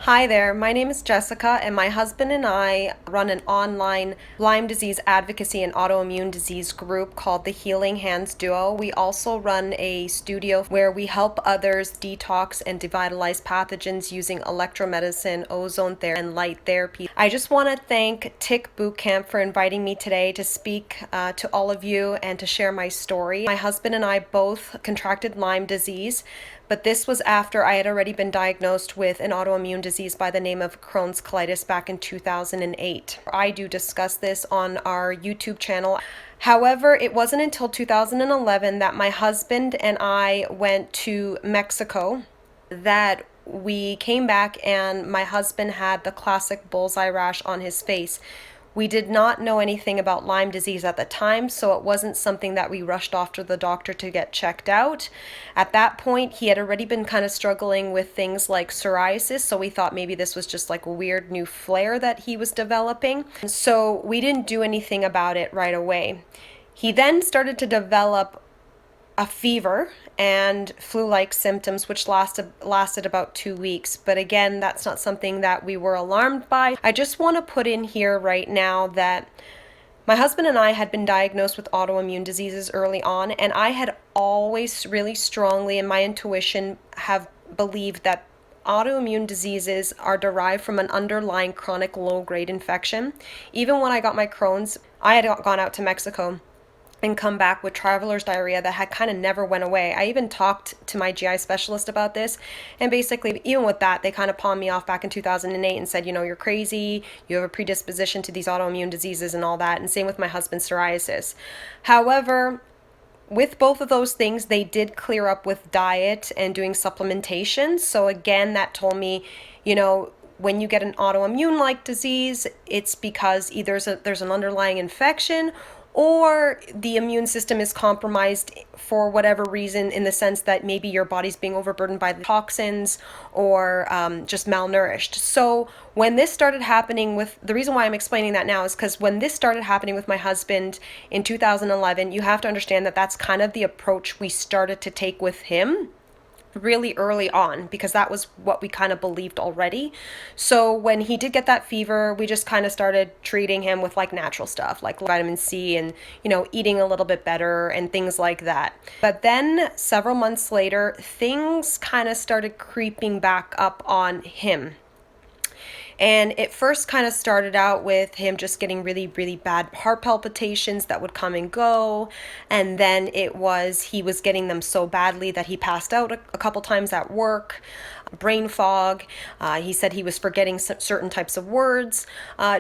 Hi there, my name is Jessica, and my husband and I run an online Lyme disease advocacy and autoimmune disease group called the Healing Hands Duo. We also run a studio where we help others detox and devitalize pathogens using electromedicine, ozone therapy, and light therapy. I just want to thank Tick Bootcamp for inviting me today to speak to all of you and to share my story. My husband and I both contracted Lyme disease, but this was after I had already been diagnosed with an autoimmune disease by the name of Crohn's colitis back in 2008. I do discuss this on our YouTube channel. However, it wasn't until 2011 that my husband and I went to Mexico that we came back and my husband had the classic bullseye rash on his face. We did not know anything about Lyme disease at the time, so it wasn't something that we rushed off to the doctor to get checked out. At that point, he had already been kind of struggling with things like psoriasis, so we thought maybe this was just like a weird new flare that he was developing. So we didn't do anything about it right away. He then started to develop a fever and flu-like symptoms, which lasted about 2 weeks. But again, that's not something that we were alarmed by. I just want to put in here right now that my husband and I had been diagnosed with autoimmune diseases early on, and I had always really strongly, in my intuition, have believed that autoimmune diseases are derived from an underlying chronic low-grade infection. Even when I got my Crohn's, I had gone out to Mexico and come back with traveler's diarrhea that had kind of never went away. I even talked to my GI specialist about this, and basically, even with that, they kind of pawned me off back in 2008 and said, you're crazy, you have a predisposition to these autoimmune diseases and all that, and same with my husband's psoriasis. However, with both of those things, they did clear up with diet and doing supplementation. So again, that told me, when you get an autoimmune-like disease, it's because either there's an underlying infection or the immune system is compromised for whatever reason, in the sense that maybe your body's being overburdened by the toxins or just malnourished. So when this started happening the reason why I'm explaining that now is because when this started happening with my husband in 2011, you have to understand that that's kind of the approach we started to take with him really early on, because that was what we kind of believed already. So when he did get that fever, we just kind of started treating him with like natural stuff like vitamin C and eating a little bit better and things like that. But then several months later, things kind of started creeping back up on him. And it first kind of started out with him just getting really, really bad heart palpitations that would come and go. And then he was getting them so badly that he passed out a couple times at work. Brain fog. He said he was forgetting certain types of words,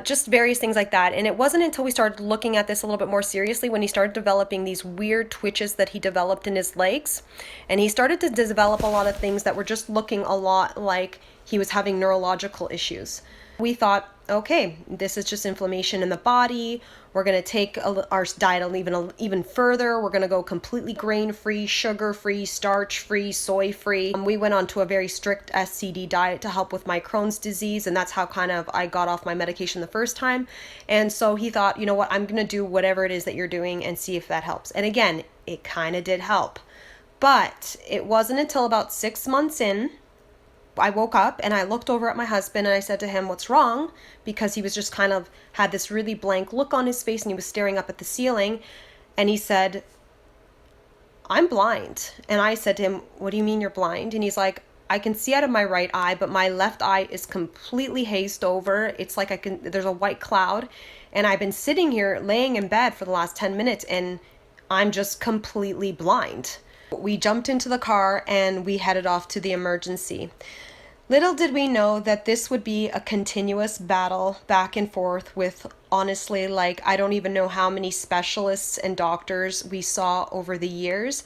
just various things like that. And it wasn't until we started looking at this a little bit more seriously when he started developing these weird twitches that he developed in his legs. And he started to develop a lot of things that were just looking a lot like he was having neurological issues. We thought, okay, this is just inflammation in the body. We're going to take our diet even further. We're going to go completely grain-free, sugar-free, starch-free, soy-free. We went on to a very strict SCD diet to help with my Crohn's disease, and that's how kind of I got off my medication the first time. And so he thought, you know what, I'm going to do whatever it is that you're doing and see if that helps. And again, it kind of did help. But it wasn't until about 6 months in, I woke up and I looked over at my husband and I said to him, what's wrong? Because he was just kind of had this really blank look on his face and he was staring up at the ceiling. And he said, I'm blind. And I said to him, what do you mean you're blind? And he's like, I can see out of my right eye, but my left eye is completely hazed over. It's like there's a white cloud. And I've been sitting here laying in bed for the last 10 minutes and I'm just completely blind. We jumped into the car and we headed off to the emergency. Little did we know that this would be a continuous battle back and forth with, honestly, I don't even know how many specialists and doctors we saw over the years.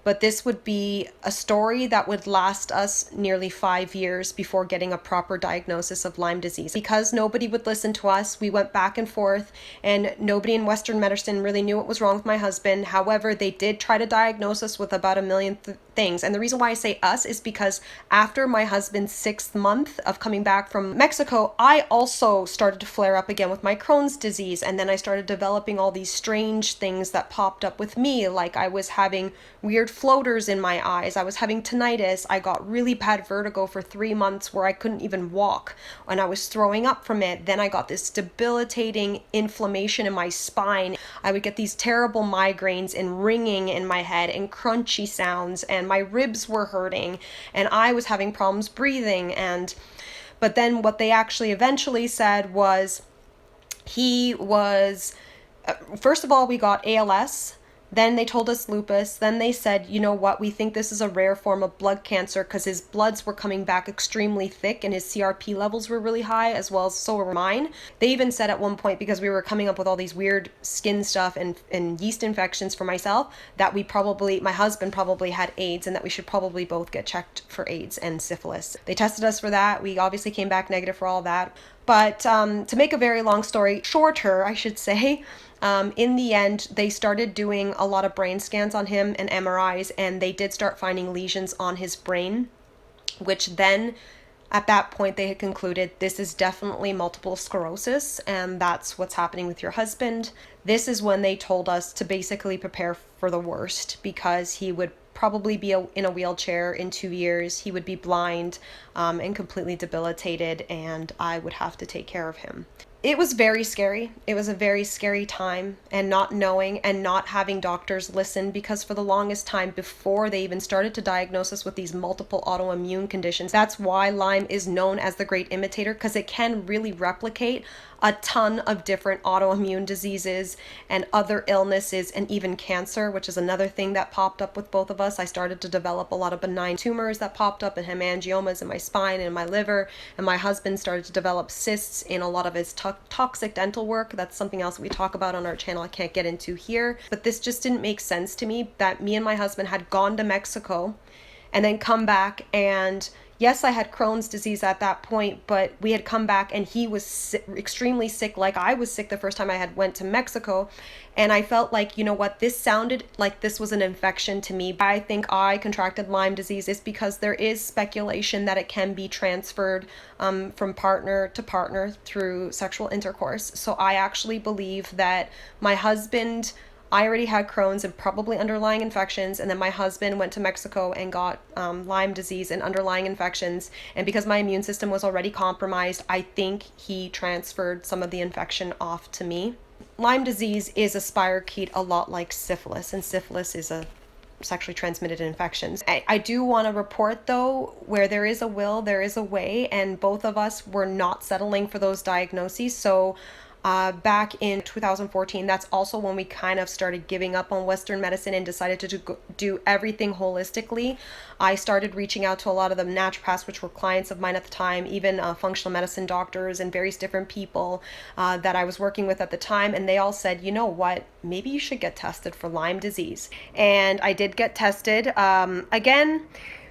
But this would be a story that would last us nearly 5 years before getting a proper diagnosis of Lyme disease. Because nobody would listen to us, we went back and forth, and nobody in Western medicine really knew what was wrong with my husband. However, they did try to diagnose us with about a million things. And the reason why I say us is because after my husband's 6th month of coming back from Mexico, I also started to flare up again with my Crohn's disease. And then I started developing all these strange things that popped up with me, like I was having weird weird floaters in my eyes. I was having tinnitus. I got really bad vertigo for 3 months where I couldn't even walk and I was throwing up from it. Then I got this debilitating inflammation in my spine. I would get these terrible migraines and ringing in my head and crunchy sounds, and my ribs were hurting, and I was having problems breathing. But then what they actually eventually said was he was, first of all, we got ALS. Then they told us lupus. Then they said, you know what, we think this is a rare form of blood cancer because his bloods were coming back extremely thick and his CRP levels were really high, as well as so were mine. They even said at one point, because we were coming up with all these weird skin stuff and yeast infections for myself, that my husband probably had AIDS and that we should probably both get checked for AIDS and syphilis. They tested us for that. We obviously came back negative for all that. But to make a very long story shorter, I should say, in the end, they started doing a lot of brain scans on him and MRIs, and they did start finding lesions on his brain, which then at that point they had concluded this is definitely multiple sclerosis, and that's what's happening with your husband. This is when they told us to basically prepare for the worst, because he would probably be in a wheelchair in 2 years. He would be blind and completely debilitated, and I would have to take care of him. It was very scary. It was a very scary time, and not knowing and not having doctors listen, because for the longest time before they even started to diagnose us with these multiple autoimmune conditions, that's why Lyme is known as the great imitator, because it can really replicate a ton of different autoimmune diseases and other illnesses, and even cancer, which is another thing that popped up with both of us. I started to develop a lot of benign tumors that popped up and hemangiomas in my spine and in my liver, and my husband started to develop cysts in a lot of his toxic dental work. That's something else that we talk about on our channel I can't get into here, but this just didn't make sense to me that me and my husband had gone to Mexico and then come back, and yes, I had Crohn's disease at that point, but we had come back and he was extremely sick, like I was sick the first time I had went to Mexico. And I felt like, you know what, this sounded like this was an infection to me. I think I contracted Lyme disease is because there is speculation that it can be transferred from partner to partner through sexual intercourse. So I actually believe that my husband, I already had Crohn's and probably underlying infections, and then my husband went to Mexico and got Lyme disease and underlying infections, and because my immune system was already compromised, I think he transferred some of the infection off to me. Lyme disease is a spirochete, a lot like syphilis, and syphilis is a sexually transmitted infections. I do want to report though, where there is a will, there is a way, and both of us were not settling for those diagnoses. So back in 2014, that's also when we kind of started giving up on Western medicine and decided to do everything holistically. I started reaching out to a lot of the naturopaths, which were clients of mine at the time, even functional medicine doctors and various different people that I was working with at the time, and they all said, you know what, maybe you should get tested for Lyme disease. And I did get tested. Again,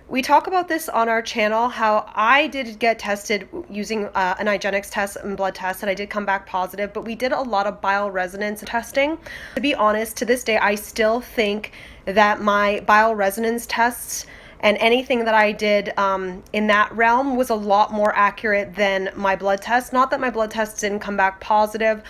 we talk about this on our channel, how I did get tested using an IGeneX test and blood test, and I did come back positive, but we did a lot of bile resonance testing. To be honest, to this day, I still think that my bile resonance tests and anything that I did in that realm was a lot more accurate than my blood test. Not that my blood tests didn't come back positive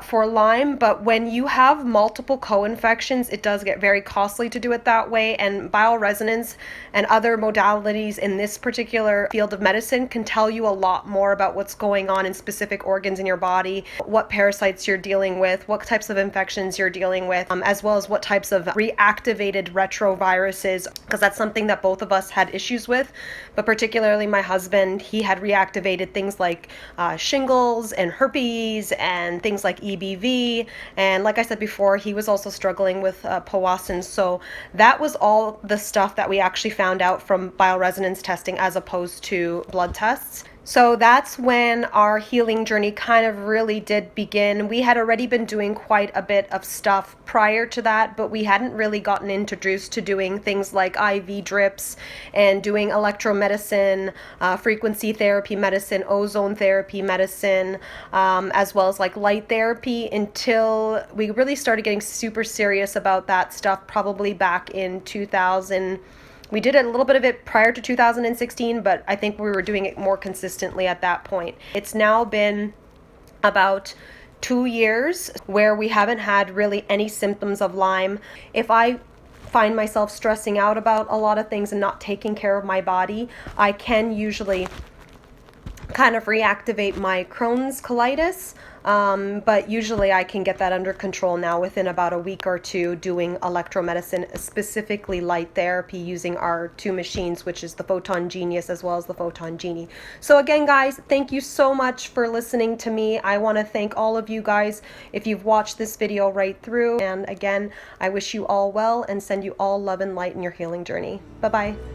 for Lyme, but when you have multiple co-infections, it does get very costly to do it that way, and bile resonance and other modalities in this particular field of medicine can tell you a lot more about what's going on in specific organs in your body, what parasites you're dealing with, what types of infections you're dealing with, as well as what types of reactivated retroviruses, because that's something that both of us had issues with, but particularly my husband, he had reactivated things like shingles and herpes and things like EBV, and like I said before, he was also struggling with Powassan. So that was all the stuff that we actually found out from bioresonance testing as opposed to blood tests. So that's when our healing journey kind of really did begin. We had already been doing quite a bit of stuff prior to that, but we hadn't really gotten introduced to doing things like IV drips and doing electromedicine, frequency therapy medicine, ozone therapy medicine, as well as like light therapy, until we really started getting super serious about that stuff probably back in 2000. We did a little bit of it prior to 2016, but I think we were doing it more consistently at that point. It's now been about 2 years where we haven't had really any symptoms of Lyme. If I find myself stressing out about a lot of things and not taking care of my body, I can usually kind of reactivate my Crohn's colitis. But usually I can get that under control now within about a week or two doing electromedicine, specifically light therapy using our two machines, which is the Photon Genius as well as the Photon Genie. So again, guys, thank you so much for listening to me. I want to thank all of you guys if you've watched this video right through. And again, I wish you all well and send you all love and light in your healing journey. Bye-bye.